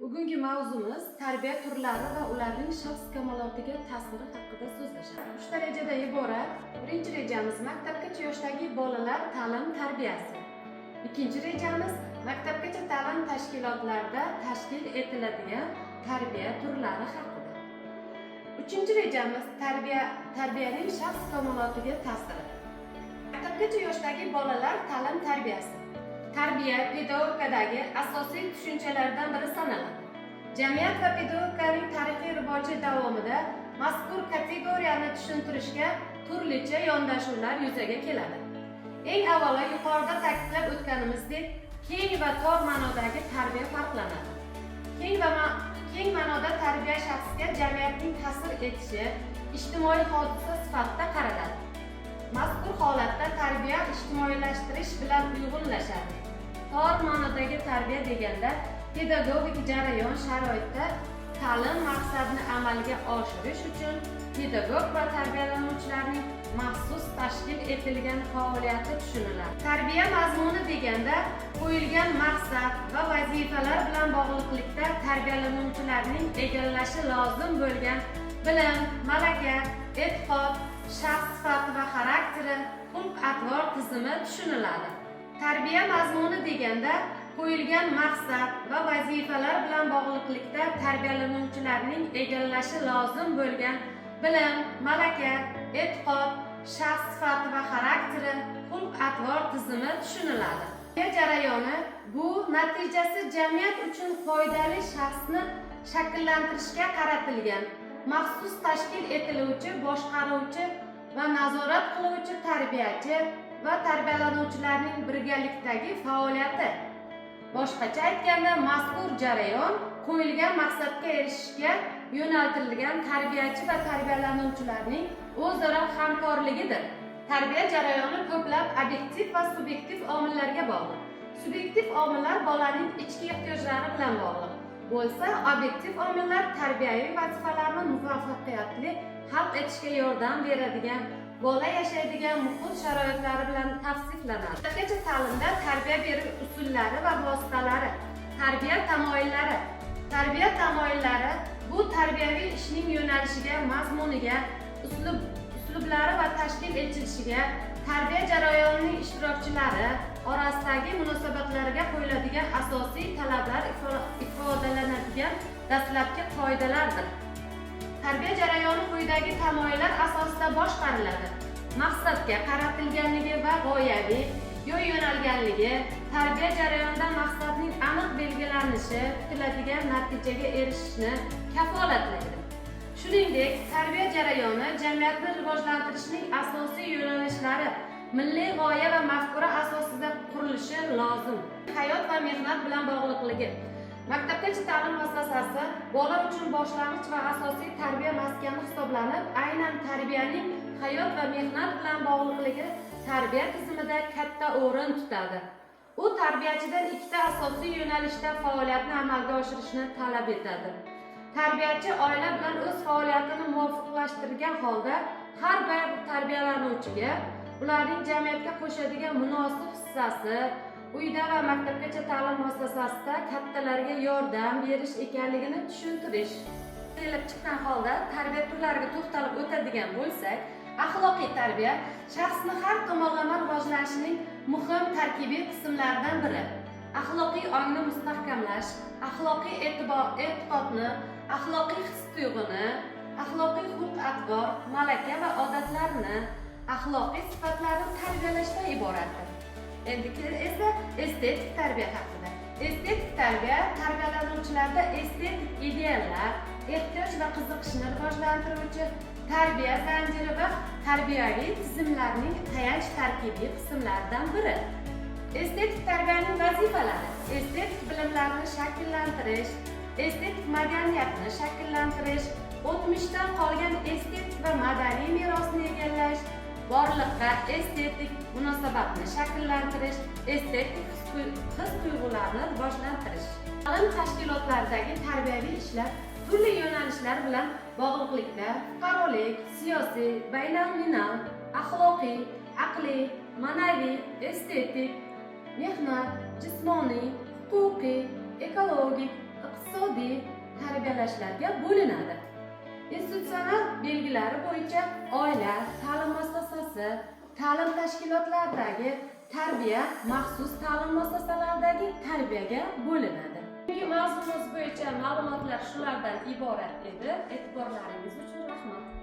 Bugungi mavzumiz tarbiya turlari va ularning shaxs kamolotiga ta'siri haqida so'zlashamiz. 3 ta rejadan iborat. Birinchi rejamiz maktabgacha yoshdagi bolalar ta'lim tarbiyasi. Ikkinchi rejamiz maktabgacha ta'lim tashkilotlarida tashkil etiladigan tarbiya turlari haqida. Uchinchi rejamiz tarbiyaning shaxs kamolotiga ta'siri. Maktabgacha yoshdagi bolalar ta'lim tarbiyasi. Tarbiya pedagogikadagi asosiy tushunchalardan biri sanaladi. Jamiyat va pedagogikaning tarixiy rivoji davomida mazkur kategoriyani tushuntirishga turlicha yondashuvlar yuzaga keladi. Eng avvalo yuqorida ta'kidlab o'tganimizdek, keng va tor ma'nodagi tarbiya farqlanadi. Keng ma'noda tarbiya shaxsga jamiyatning ta'sir etishi, ijtimoiy hodisa sifatida qaraladi. Mazkur holatda tarbiya ijtimoiylashtirish bilan uyg'unlashadi. Tor ma'nodagi tarbiya deganda pedagogik jarayon sharoitida ta'lim maqsadini amalga oshirish uchun pedagog va tarbiyalanuvchilarning maxsus tashkil etilgan faoliyati tushuniladi. Tarbiya mazmuni deganda qo'yilgan maqsad va vazifalar bilan bog'liqlikda tarbiyalanuvchilarning egallashi lozim bo'lgan bilim, malaka, e'tiqod, shaxs sifati va xarakteri, xulq-atvor tizimi tushuniladi. Tarbiya mazmuni deganda qo'yilgan maqsad va vazifalar bilan bog'liqlikda tarbiyalanuvchilarning egallashi lozim bo'lgan bilim, malaka, e'tiqod, shaxs sifati va xarakteri, xulq-atvor tizimi tushuniladi. Tarbiya jarayoni bu natijasi jamiyat uchun foydali shaxsni shakllantirishga qaratilgan maxsus tashkil etiluvchi, boshqaruvchi va nazorat qiluvchi tarbiyachi va tarbiyalanuvchilarning birgalikdagi faoliyati. Boshqacha aytganda, mazkur jarayon qo'yilgan maqsadga erishishga yo'naltirilgan tarbiyachi va tarbiyalanuvchilarning o'zaro hamkorligidir. Tarbiya jarayoni ko'plab obyektiv va subyektiv omillarga bog'liq. Subyektiv omillar bolaning ichki ehtiyojlari bilan bog'liq bo'lsa, obyektiv omillar tarbiyaviy vazifalarni muvaffaqiyatli hal etishga yordam beradigan, bola yashaydigan muhit sharoitlari bilan tavsiflanadi. Maktabgacha ta'limda tarbiya berish usullari va vositalari, tarbiya tamoyillari. Tarbiya tamoyillari bu tarbiyaviy ishning yo'nalishiga, mazmuniga, uslublari va tashkil etilishiga, tarbiya jarayonining ishtirokchilari orasidagi munosabatlarga qo'yiladigan asosiy talablar ifodalanadigan dastlabki qoidalardir. Tarbiya jarayoni quyidagi tamoyillar asosida boshqariladi. Maqsadga qaratilganligi va g'oyaviy yo'nalganligi, tarbiya jarayonida maqsadning aniq belgilanishi kutiladigan natijaga erishishni kafolatlaydi. Shuningdek, tarbiya jarayoni jamiyatni rivojlantirishning asosiy yo'nalishlari, milliy g'oya va mafkura asosida qurilishi lozim. Hayot va mehnat bilan bog'liqligi. Maktabgacha ta'lim muassasasi bola uchun boshlang'ich va asosiy tarbiya maskani hisoblanib, aynan tarbiyaning hayot va mehnat bilan bog'liqligi tarbiya tizimida katta o'rin tutadi. U tarbiyachidan ikkita asosiy yo'nalishda faoliyatni amalga oshirishni talab etadi. Tarbiyachi oila bilan o'z faoliyatini muvofiqlashtirgan holda har bir tarbiyalanuvchiga ularning jamiyatga qo'shadigan munosib hissasi uyda va maktabgacha ta'lim muassasasida kattalarga yordam berish ekanligini tushuntirish. Kelib chiqqan holda tarbiya turlariga to'xtalib o'tadigan bo'lsak, axloqiy tarbiya shaxsni har tomonlama rivojlanishining muhim tarkibiy qismlaridan biri. Axloqiy ongni mustahkamlash, axloqiy e'tiqodni, axloqiy his-tuyg'uni, axloqiy xulq-atvor, malaka va odatlarni, axloqiy sifatlarni tarbiyalashdan iboratdir. Endi esa estetik tarbiya haqida. Estetik tarbiya tarbiyalanuvchilarda estetik ideallar, ehtiyoj va qiziqishni rivojlantiruvchi tarbiya zanjiri va tarbiyaviy tizimlarning tayanch tarkibiy qismlaridan biri. Estetik tarbiyaning vazifalari: estetik bilimlarni shakllantirish, estetik madaniyatni shakllantirish, o'tmishdan qolgan estetik va madaniy merosni egallash, borliqqa estetik munosabatni shakllantirish, estetik his-tuyg'ularni rivojlantirish. Ta'lim tashkilotlaridagi tarbiyaviy ishlar turli yo'nalishlar bilan bog'liqlikda fuqarolik, siyosiy, baynalminal, axloqiy, aqliy, ma'naviy, estetik, mehnat, jismoniy, huquqiy, ekologik, iqtisodiy moddiy tarbiyalashlarga bo'linadi. Institutsional belgilari bo'yicha oila, ta'lim muassasasi, ta'lim tashkilotlaridagi tarbiya, maxsus ta'lim muassasalaridagi tarbiyaga bo'linadi. Bugungi mavzumiz bo'yicha ma'lumotlar shulardan iborat edi. E'tiborlaringiz uchun rahmat.